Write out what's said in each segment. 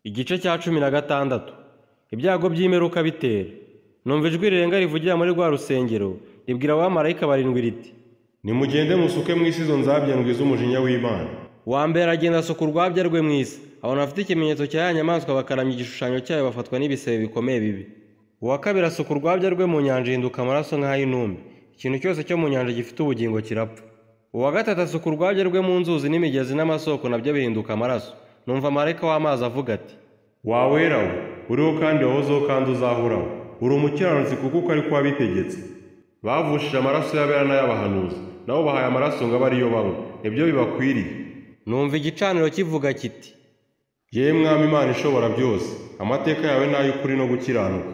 Igice cya 16. Ibyago by'imperuka bitera. Numva ijwi rirenga rivugira muri rwa rusengero, ribwira abamarayika barindwi riti: nimugende musuke mu isi izo nzabya ndwi z'umujinya w'Imana. Uwa mbere aragenda asuka urwabya rwe mu isi. Abantu bafite ikimenyetso cya ya nyamaswa bakaramya igishushanyo cyayo bafatwa n'ibisebe bikomeye bibi. Uwa kabiri asuka urwabya rwe mu nyanja ihinduka amaraso nk'ay'intumbi. Ikintu cyose cyo mu nyanja gifite ubugingo kirapfa. Uwa gatatu asuka urwabya rwe mu nzuzi n'imigezi n'amasoko nabyo bihinduka amaraso. Numva marayika w'amazi avuga ati: wawera we, uriho kandi wahozeho kandi uzahoraho, uri umukiranutsi kuko uko ari ko wabitegetse. Bavushije amaraso y'abera n'ay'abahanuzi, nabo bahaye amaraso ngo abe ariyo banywa, ibyo bibakwiriye. Numva igicaniro kivuga kiti: yewe mwami Imana ishobora byose, amateka yawe ni ay'ukuri no gukiranuka.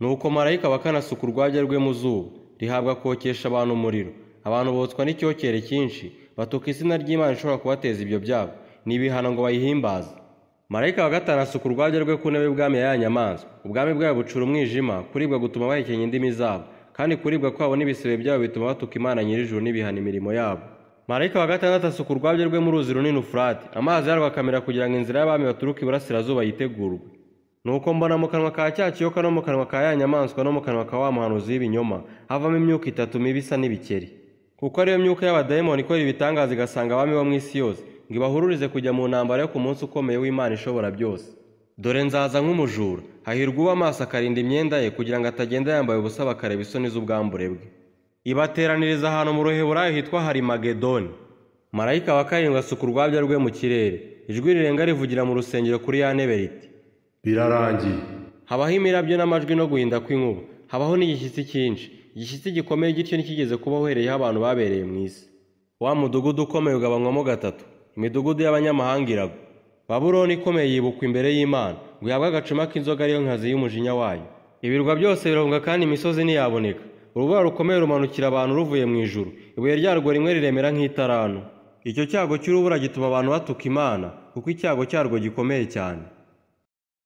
Nuko marayika wa kane asuka urwabya rwe mu zuba, rihabwa kokesha abantu umuriro. Abantu botswa n'icyokere cyinshi, batuka izina ry'Imana ishobora kubateza ibyo byago, n'ibihano ngo bayihimbaze. Marayika wa gatanu asuka urwabya rwe ku ntebe y'ubwami ya nyamaswa. Ubwami bwayo bucura umwijima, kuribwa gutuma bahekenya indimi zabo, kandi kuribwa kwabo n'ibisebe byabo bituma batuka Imana nyir'ijuru n'ibihana imirimo yabo. Marayika wa gatandatu asuka urwabya rwe mu ruzi runini Ufurate, amazi yarwo akamera kugira ngo inzira y'abami baturuka iburasirazuba yitegurwe. Nuko mbona mu kanwa ka cya kiyoka no mu kanwa ka ya nyamaswa no mu kanwa ka wa muhanuzi w'ibinyoma havamo imyuka itatu mibi isa n'ibikeri. Kuko ariyo myuka y'abadayimoni ikora ibitangaza igasanga abami bo mu isi yose, ngo ibahururize kujya mu ntambara yo ku munsi ukomeye w'Imana ishobora byose. Dore nzaza nk'umujura, hahirwa uwo amaso akarinda imyenda ye kugira ngo atagenda yambaye ubusa bakareba isoni z'ubwambure bwe. Ibateraniriza ahantu mu Ruheburayo hitwa Harimagedoni. Marayika wa karindwi asuka urwabya rwe mu kirere, ijwi rirenga rivugira mu rusengero kuri ya ntebe riti: birarangiye. Habaho imirabyo n'amajwi no guhinda kw'inkuba, habaho n'igishyitsi cyinshi. Igishyitsi gikomeye gityo ntikigeze kubaho uhereyeho abantu babereye mu isi. Wa mudugudu ukomeye ugabanywamo gatatu, imidugudu y'abanyamahanga iragwa. Babuloni ikomeye yibukwa imbere y'Imana, ngo ihabwe agacuma k'inzoga ariyo nkazi y'umujinya wayo. Ibirwa byose birahunga kandi imisozi ntiyaboneka. Urubura rukomeye rumanukira abantu ruvuye mu ijuru, ibuye ryarwo rimwe riremera nk'itarano. Icyo cyago cy'urubura gituma abantu batuka Imana, kuko icyago cyarwo gikomeye cyane.